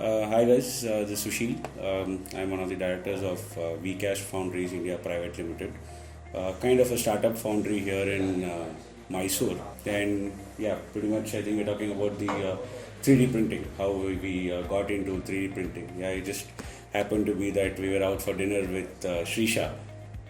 Hi guys, this is Sushil. I'm one of the directors of Vcash Foundries India Private Limited, kind of a startup foundry here in Mysore. And yeah, pretty much I think we're talking about the 3D printing, how we got into 3D printing. Yeah, it just happened to be that we were out for dinner with Shrisha,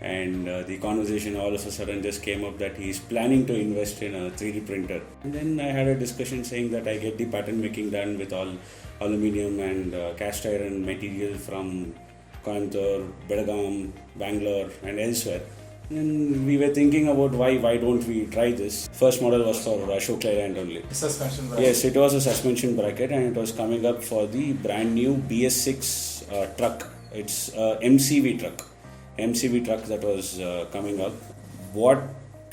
and the conversation all of a sudden just came up that he's planning to invest in a 3D printer. And then I had a discussion saying that I get the pattern making done with all aluminium and cast iron material from Coimbatore, Belgaum, Bangalore and elsewhere. And we were thinking about why don't we try this. First model was for Ashok Leyland only. Suspension bracket. Yes, it was a suspension bracket and it was coming up for the brand new BS6 truck. It's a MCV truck that was coming up. What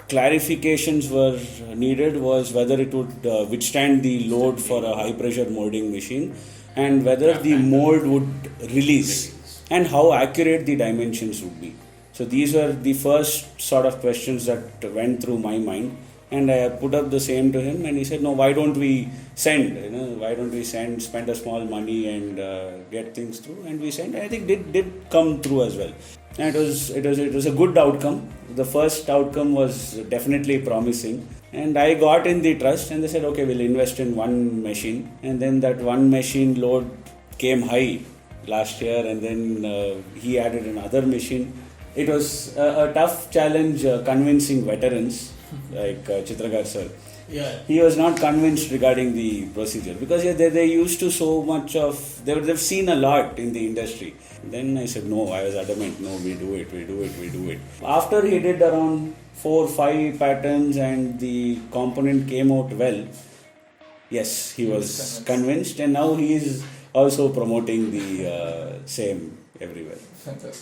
clarifications were needed was whether it would withstand the load for a high pressure molding machine and whether the mold would release and how accurate the dimensions would be. So these were the first sort of questions that went through my mind, and I put up the same to him, and he said, no, why don't we send, spend a small money and get things through, and we sent. I think did come through as well. And it was a good outcome. The first outcome was definitely promising, and I got in the trust, and they said, okay, we'll invest in one machine, and then that one machine load came high last year, and then he added another machine. It was a tough challenge convincing veterans like Chitragar sir. Yeah. He was not convinced regarding the procedure because they used to so much of, they've seen a lot in the industry. Then I said, no, I was adamant, no, we do it. After he did around 4 or 5 patterns and the component came out well, yes, he was convinced, and now he is also promoting the same everywhere. Fantastic.